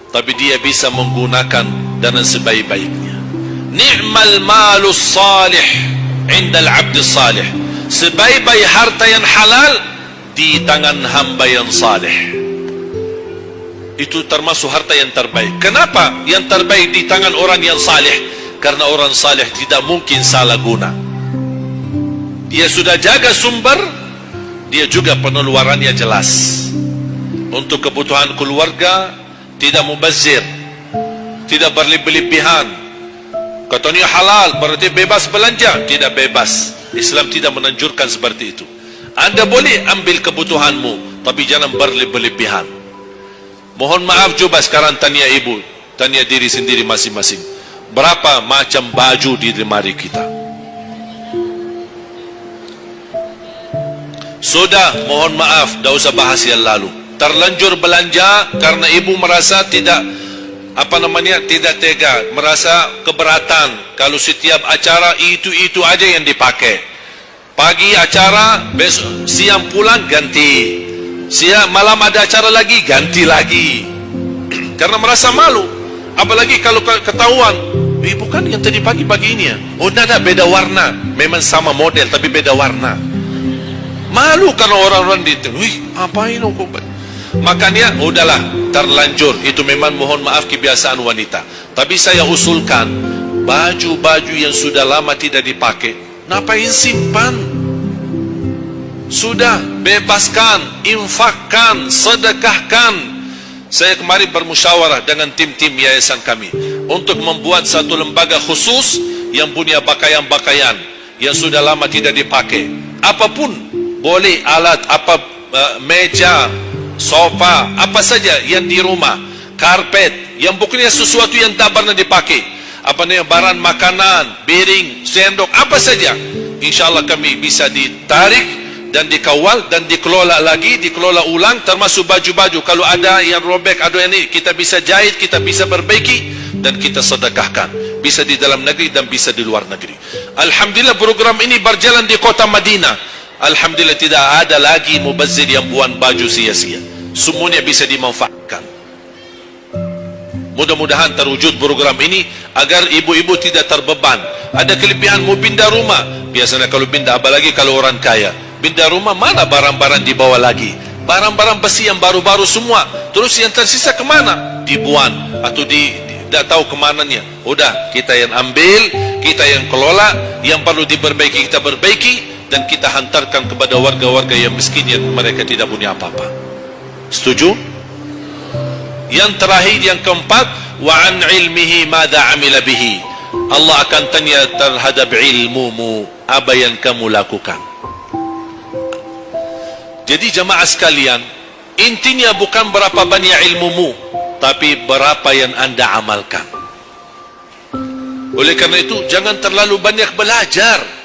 tapi dia bisa menggunakan dengan sebaik-baiknya. Ni'mal malus salih indal abdis salih. Sebaik-baik harta yang halal di tangan hamba yang salih. Itu termasuk harta yang terbaik. Kenapa yang terbaik di tangan orang yang salih? Karena orang salih tidak mungkin salah guna. Dia sudah jaga sumber, dia juga pengeluarannya jelas. Untuk kebutuhan keluarga, tidak mubazir, tidak berlebih-lebihan. Katanya halal, berarti bebas belanja. Tidak bebas. Islam tidak menanjurkan seperti itu. Anda boleh ambil kebutuhanmu, tapi jangan berlebih-lebihan. Mohon maaf, coba sekarang tanya ibu, tanya diri sendiri masing-masing. Berapa macam baju di lemari kita? Sudah, mohon maaf, tidak usah bahas yang lalu. Terlanjur belanja karena ibu merasa tidak tidak tega, merasa keberatan kalau setiap acara itu aja yang dipakai. Pagi acara, besok siang pulang ganti, siang malam ada acara lagi ganti lagi. Karena merasa malu. Apalagi kalau ketahuan, bukan yang tadi pagi ini ya. Oh tidak, beda warna. Memang sama model tapi beda warna. Malu karena orang-orang itu, apain kok? Makanya udahlah, terlanjur. Itu memang mohon maaf kebiasaan wanita. Tapi saya usulkan, baju-baju yang sudah lama tidak dipakai, ngapain simpan? Sudah, bebaskan, infakkan, sedekahkan. Saya kemarin bermusyawarah dengan tim-tim yayasan kami untuk membuat satu lembaga khusus yang punya pakaian-pakaian yang sudah lama tidak dipakai. Apapun boleh, alat meja, sofa, apa saja yang di rumah, karpet, yang bukannya sesuatu yang tak pernah dipakai, barang makanan, piring, sendok, apa saja, insyaAllah kami bisa ditarik dan dikawal dan dikelola lagi, dikelola ulang, termasuk baju-baju. Kalau ada yang robek, ada yang ini, kita bisa jahit, kita bisa perbaiki dan kita sedekahkan. Bisa di dalam negeri dan bisa di luar negeri. Alhamdulillah program ini berjalan di kota Madinah. Alhamdulillah tidak ada lagi mubazir yang buang baju sia-sia. Semuanya bisa dimanfaatkan. Mudah-mudahan terwujud program ini agar ibu-ibu tidak terbeban. Ada kelebihan mau pindah rumah. Biasanya kalau pindah, apalagi kalau orang kaya, pindah rumah mana barang-barang dibawa lagi? Barang-barang besi yang baru-baru semua. Terus yang tersisa kemana? Dibuang atau tidak tahu kemananya. Udah, kita yang ambil, kita yang kelola. Yang perlu diperbaiki kita perbaiki, dan kita hantarkan kepada warga-warga yang miskin yang mereka tidak punya apa-apa. Setuju? Yang terakhir, yang keempat, wa an ilmihi madza amila bihi. Allah akan tanya terhadap ilmumu, apa yang kamu lakukan. Jadi jemaah sekalian, intinya bukan berapa banyak ilmumu, tapi berapa yang anda amalkan. Oleh karena itu, jangan terlalu banyak belajar.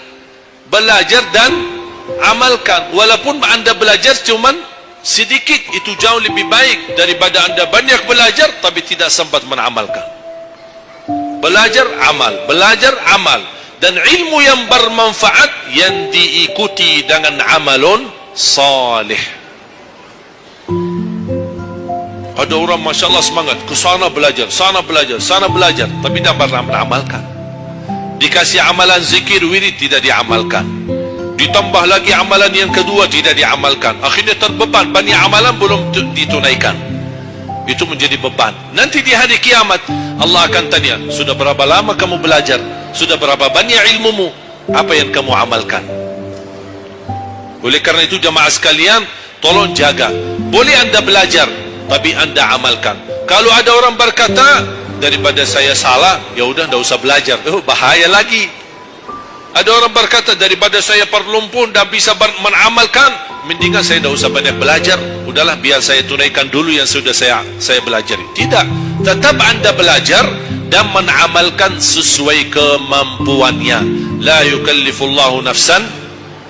Belajar dan amalkan. Walaupun anda belajar cuman sedikit, itu jauh lebih baik daripada anda banyak belajar tapi tidak sempat mengamalkan. Belajar, amal, belajar, amal. Dan ilmu yang bermanfaat yang diikuti dengan amalun salih. Ada orang Masya Allah semangat, ke sana belajar, sana belajar, sana belajar, tapi tidak pernah mengamalkan. Dikasih amalan zikir, wirid, tidak diamalkan. Ditambah lagi amalan yang kedua, tidak diamalkan. Akhirnya terbeban, banyak amalan belum ditunaikan. Itu menjadi beban. Nanti di hari kiamat Allah akan tanya, sudah berapa lama kamu belajar? Sudah berapa banyak ilmumu? Apa yang kamu amalkan? Oleh karena itu jemaah sekalian, tolong jaga. Boleh anda belajar, tapi anda amalkan. Kalau ada orang berkata, daripada saya salah, ya udah tidak usah belajar. Bahaya lagi. Ada orang berkata, daripada saya perlumpun dan bisa mengamalkan, mendingan saya tidak usah banyak belajar. Udahlah, biar saya tunaikan dulu yang sudah saya belajari. Tidak, tetap anda belajar dan mengamalkan sesuai kemampuannya. La yukallifullahu nafsan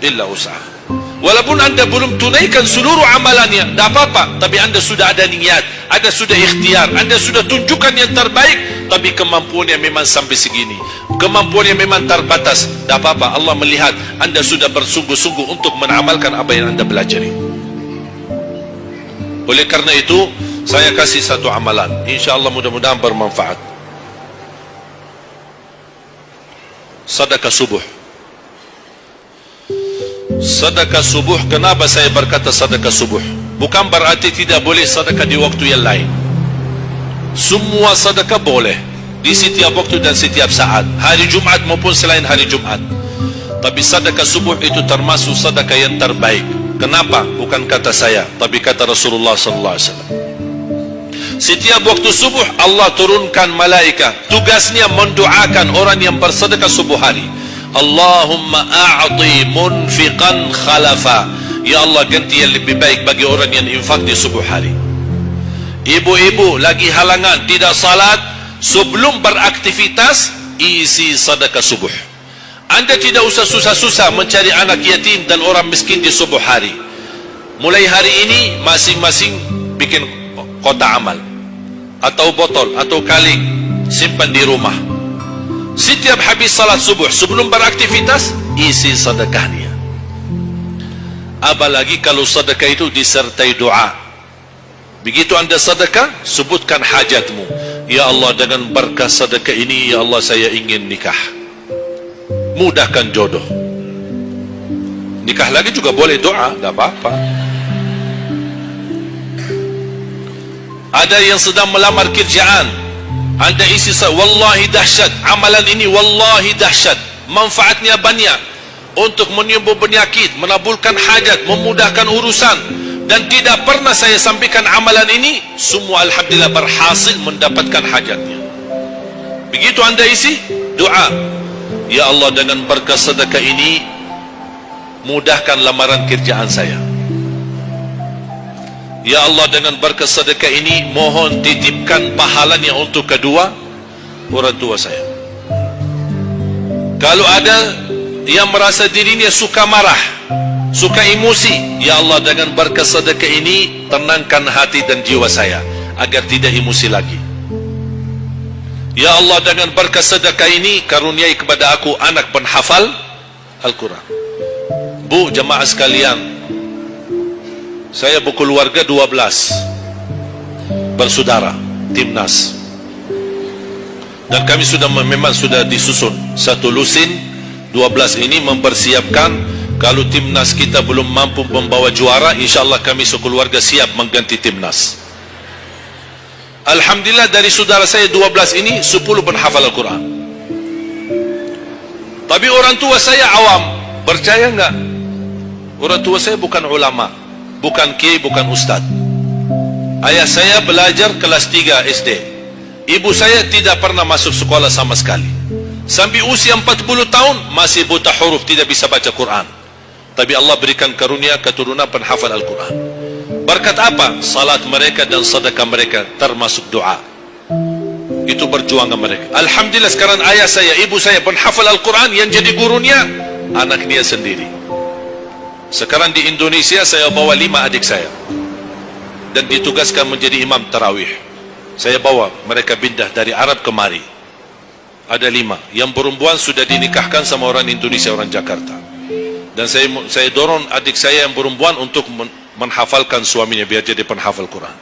illa usaha. Walaupun anda belum tunaikan seluruh amalannya, tidak apa-apa, tapi anda sudah ada niat, anda sudah ikhtiar, anda sudah tunjukkan yang terbaik, tapi kemampuannya memang sampai segini, kemampuannya memang terbatas, tidak apa-apa. Allah melihat anda sudah bersungguh-sungguh untuk mengamalkan apa yang anda pelajari. Oleh karena itu, saya kasih satu amalan, insya Allah mudah-mudahan bermanfaat. sedekah subuh. Sedekah subuh, kenapa saya berkata sedekah subuh? Bukan berarti tidak boleh sedekah di waktu yang lain. Semua sedekah boleh di setiap waktu dan setiap saat, hari Jumat maupun selain hari Jumat. Tapi sedekah subuh itu termasuk sedekah yang terbaik. Kenapa? Bukan kata saya, tapi kata Rasulullah sallallahu alaihi wasallam. Setiap waktu subuh Allah turunkan malaikat, tugasnya mendoakan orang yang bersedekah subuh hari. Allahumma a'ti munfiqan khalafa. Ya Allah, ganti yang lebih baik bagi orang yang infak di subuh hari. Ibu-ibu lagi halangan tidak salat, sebelum beraktivitas isi sedekah subuh. Anda tidak usah susah-susah mencari anak yatim dan orang miskin di subuh hari. Mulai hari ini masing-masing bikin kotak amal atau botol atau kaleng, simpan di rumah. Setiap habis salat subuh sebelum beraktivitas isi sedekahnya. Apalagi kalau sedekah itu disertai doa. Begitu anda sedekah, sebutkan hajatmu. Ya Allah, dengan berkah sedekah ini, ya Allah, saya ingin nikah. Mudahkan jodoh. Nikah lagi juga boleh doa, tak apa-apa. Ada yang sedang melamar kerjaan, anda isi wallahi dahsyat, amalan ini wallahi dahsyat, manfaatnya banyak untuk menyembuh penyakit, menabulkan hajat, memudahkan urusan. Dan tidak pernah saya sampaikan amalan ini, semua alhamdulillah berhasil mendapatkan hajatnya. Begitu anda isi doa, ya Allah, dengan berkah sedekah ini mudahkan lamaran kerjaan saya. Ya Allah, dengan berkah sedekah ini mohon titipkan pahalanya untuk kedua orang tua saya. Kalau ada yang merasa dirinya suka marah, suka emosi, ya Allah, dengan berkah sedekah ini tenangkan hati dan jiwa saya agar tidak emosi lagi. Ya Allah, dengan berkah sedekah ini karuniai kepada aku anak penghafal Al-Quran. Bu, jemaah sekalian, saya berkeluarga 12 bersaudara, timnas. Dan kami sudah memang sudah disusun satu lusin. 12 ini mempersiapkan kalau timnas kita belum mampu membawa juara, insyaAllah kami sekeluarga siap mengganti timnas. Alhamdulillah, dari saudara saya 12 ini 10 penghafal Al-Quran. Tapi orang tua saya awam. Percaya enggak? Orang tua saya bukan ulama, bukan kiai, bukan ustaz. Ayah saya belajar kelas 3 SD. Ibu saya tidak pernah masuk sekolah sama sekali. Sampai usia 40 tahun masih buta huruf, tidak bisa baca Quran. Tapi Allah berikan karunia keturunan penghafal Al-Quran. Berkat apa? Salat mereka dan sedekah mereka, termasuk doa. Itu perjuangan mereka. Alhamdulillah, sekarang ayah saya, ibu saya penghafal Al-Quran, yang jadi gurunya anak dia sendiri. Sekarang di Indonesia saya bawa 5 adik saya dan ditugaskan menjadi imam tarawih. Saya bawa mereka pindah dari Arab kemari. Ada 5. Yang perempuan sudah dinikahkan sama orang Indonesia, orang Jakarta. Dan saya dorong adik saya yang perempuan untuk menghafalkan suaminya biar jadi penghafal Quran.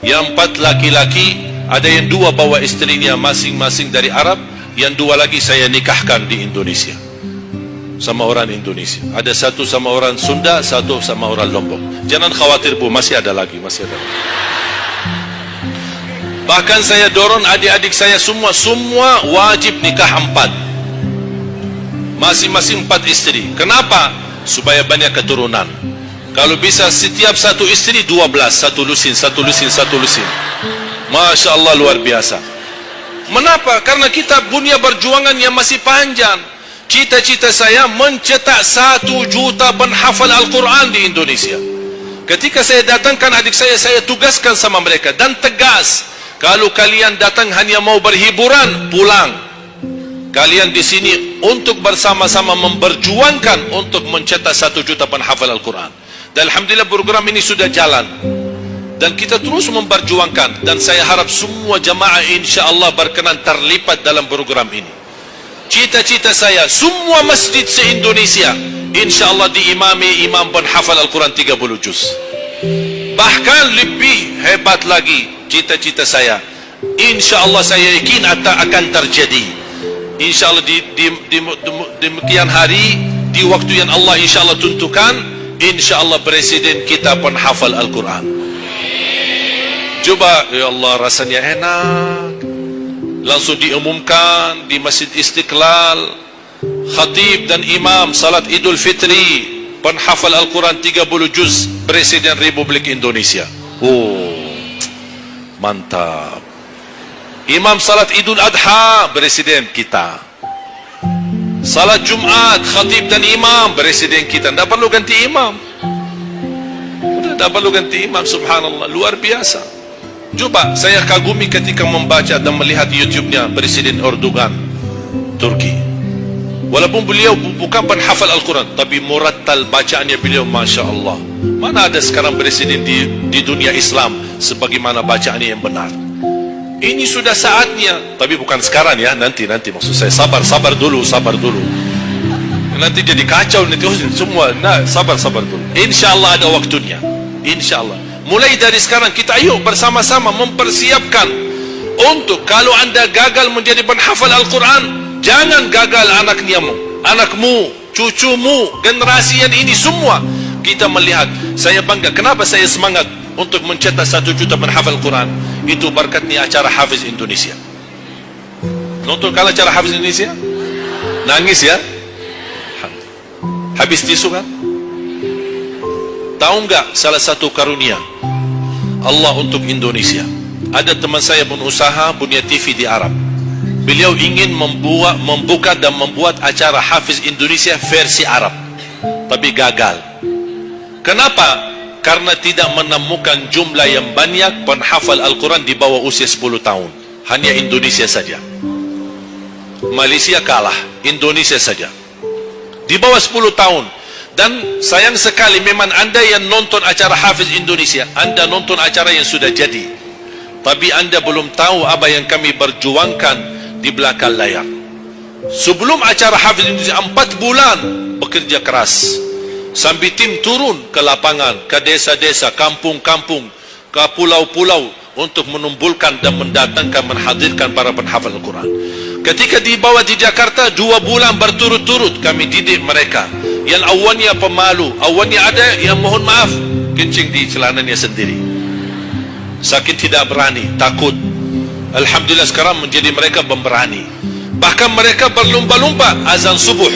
Yang 4 laki-laki, ada yang 2 bawa istrinya masing-masing dari Arab, yang 2 lagi saya nikahkan di Indonesia sama orang Indonesia. Ada 1 sama orang Sunda, 1 sama orang Lombok. Jangan khawatir Bu, masih ada lagi, masih ada lagi. Bahkan saya dorong adik-adik saya semua wajib nikah 4. Masing-masing 4 istri. Kenapa? Supaya banyak keturunan. Kalau bisa setiap satu istri 12, satu lusin. Masya Allah, luar biasa. Mengapa? Karena kita punya perjuangan yang masih panjang. Cita-cita saya mencetak 1 juta penghafal Al-Quran di Indonesia. Ketika saya datangkan adik saya tugaskan sama mereka dan tegas. Kalau kalian datang hanya mau berhiburan, pulang. Kalian di sini untuk bersama-sama memperjuangkan untuk mencetak 1 juta penghafal Al-Quran. Dan alhamdulillah program ini sudah jalan. Dan kita terus memperjuangkan. Dan saya harap semua jamaah insyaAllah berkenan terlibat dalam program ini. Cita-cita saya, semua masjid se-Indonesia insyaAllah diimami imam penghafal Al-Quran 30 juz. Bahkan lebih hebat lagi cita-cita saya, insyaAllah saya yakin akan terjadi. InsyaAllah di demikian hari, di waktu yang Allah insyaAllah tentukan, insyaAllah presiden kita penghafal Al-Quran. Coba, ya Allah, rasanya enak. Langsung diumumkan di Masjid Istiqlal, khatib dan imam salat Idul Fitri, penghafal Al-Quran 30 juz, Presiden Republik Indonesia. Oh, mantap. Imam salat Idul Adha, Presiden kita. Salat Jumat, khatib dan imam, Presiden kita. Tidak perlu ganti imam. Tidak perlu ganti imam, subhanallah, luar biasa. Coba, saya kagumi ketika membaca dan melihat YouTube-nya Presiden Erdogan, Turki. Walaupun beliau bukan penghafal Al-Quran, tapi murattal bacaannya beliau, Masya Allah. Mana ada sekarang presiden di dunia Islam sebagaimana bacaannya yang benar. Ini sudah saatnya, tapi bukan sekarang ya, nanti maksud saya, sabar dulu. Nanti jadi kacau nanti semua. Nah, sabar dulu. InsyaAllah ada waktunya. InsyaAllah. Mulai dari sekarang kita ayo bersama-sama mempersiapkan untuk kalau anda gagal menjadi penghafal Al-Quran, jangan gagal anakmu, cucumu, generasi yang ini semua. Kita melihat, saya bangga. Kenapa saya semangat untuk mencetak 1 juta penghafal Al-Quran? Itu berkatnya acara Hafiz Indonesia. Nonton kalau acara Hafiz Indonesia? Nangis ya? Habis tisu kan? Tahu enggak salah satu karunia Allah untuk Indonesia? Ada teman saya berusaha punya TV di Arab. Beliau ingin membuka dan membuat acara Hafiz Indonesia versi Arab, tapi gagal. Kenapa? Karena tidak menemukan jumlah yang banyak penghafal Al-Quran di bawah usia 10 tahun. Hanya Indonesia saja. Malaysia kalah, Indonesia saja di bawah 10 tahun. Dan sayang sekali, memang anda yang nonton acara Hafiz Indonesia, anda nonton acara yang sudah jadi, tapi anda belum tahu apa yang kami berjuangkan di belakang layar. Sebelum acara Hafiz Indonesia 4 bulan bekerja keras, sambil tim turun ke lapangan, ke desa-desa, kampung-kampung, ke pulau-pulau untuk menumpulkan dan mendatangkan, menghadirkan para penghafal Al-Quran. Ketika dibawa di Jakarta 2 bulan berturut-turut kami didik mereka. Yang awalnya pemalu, awalnya ada yang mohon maaf kencing di celananya sendiri, sakit tidak berani, takut. Alhamdulillah sekarang menjadi mereka pemberani. Bahkan mereka berlumba-lumba azan subuh.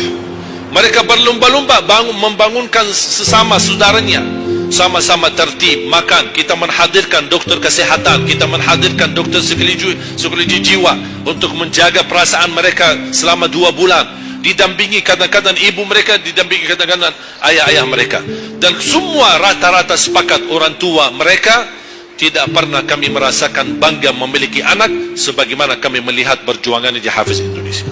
Mereka berlumba-lumba membangunkan sesama saudaranya. Sama-sama tertib makan. Kita menghadirkan dokter kesehatan, kita menghadirkan dokter psikologi jiwa untuk menjaga perasaan mereka selama 2 bulan. Didampingi kadang-kadang ibu mereka, didampingi kadang-kadang ayah-ayah mereka. Dan semua rata-rata sepakat orang tua mereka, tidak pernah kami merasakan bangga memiliki anak sebagaimana kami melihat perjuangannya di Hafiz Indonesia.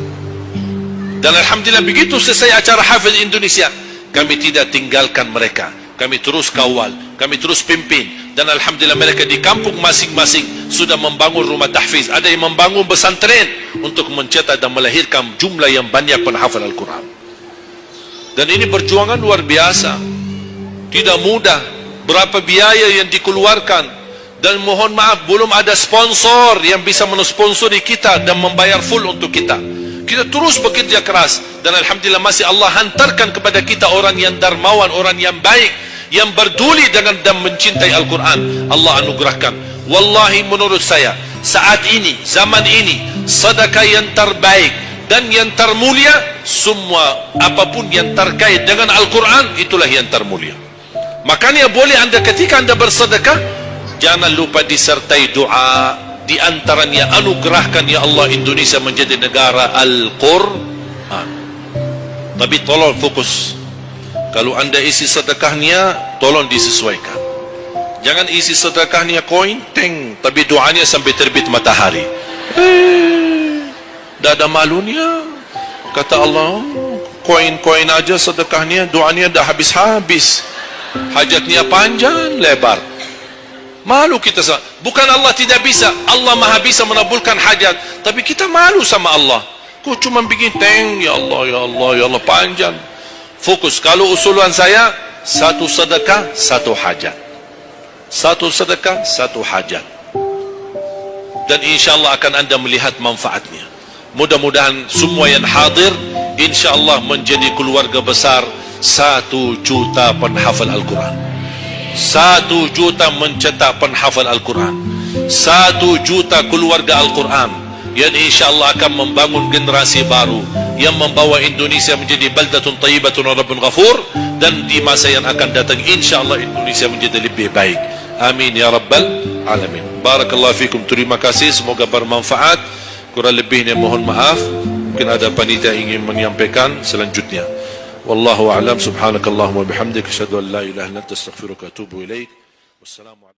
Dan alhamdulillah begitu selesai acara Hafiz Indonesia, kami tidak tinggalkan mereka. Kami terus kawal, kami terus pimpin. Dan alhamdulillah mereka di kampung masing-masing sudah membangun rumah tahfiz. Ada yang membangun pesantren untuk mencetak dan melahirkan jumlah yang banyak penghafal Al-Quran. Dan ini perjuangan luar biasa, tidak mudah. Berapa biaya yang dikeluarkan, dan mohon maaf belum ada sponsor yang bisa mensponsori kita dan membayar full untuk kita. Kita terus bekerja keras, dan alhamdulillah masih Allah hantarkan kepada kita orang yang dermawan, orang yang baik, yang peduli dengan dan mencintai Al-Quran. Allah anugerahkan. Wallahi menurut saya saat ini, zaman ini, sedekah yang terbaik dan yang termulia, semua apapun yang terkait dengan Al-Quran, itulah yang termulia. Makanya boleh anda ketika anda bersedekah, jangan lupa disertai doa. Di antaranya, anugerahkan ya Allah Indonesia menjadi negara Al-Quran. Tapi tolong fokus. Kalau anda isi sedekahnya, tolong disesuaikan. Jangan isi sedekahnya koin, tapi doanya sampai terbit matahari. Dah ada malunya. Kata Allah, koin-koin aja sedekahnya, doanya dah habis-habis. Hajatnya panjang, lebar. Malu kita. Bukan Allah tidak bisa, Allah maha bisa menabulkan hajat, tapi kita malu sama Allah. Kok cuma bikin ya Allah, ya Allah, ya Allah, panjang. Fokus. Kalau usulan saya, 1 sedekah 1 hajat, 1 sedekah 1 hajat, dan insyaAllah akan anda melihat manfaatnya. Mudah-mudahan semua yang hadir insya-Allah menjadi keluarga besar 1 juta penghafal Al-Quran. 1 juta mencetak penghafal Al-Quran. 1 juta keluarga Al-Quran yang insya-Allah akan membangun generasi baru yang membawa Indonesia menjadi baldatun thayyibatun wa rabbun ghafur, dan di masa yang akan datang insya-Allah Indonesia menjadi lebih baik. Amin ya rabbal alamin. Barakallahu fikum. Terima kasih, semoga bermanfaat. Kurang lebihnya mohon maaf. Mungkin ada panitia ingin menyampaikan selanjutnya. Wallahu a'lam. Subhanakallahumma bihamdika asyhadu an la ilaha illa anta astaghfiruka wa atubu ilaik. Wassalamu alaikum.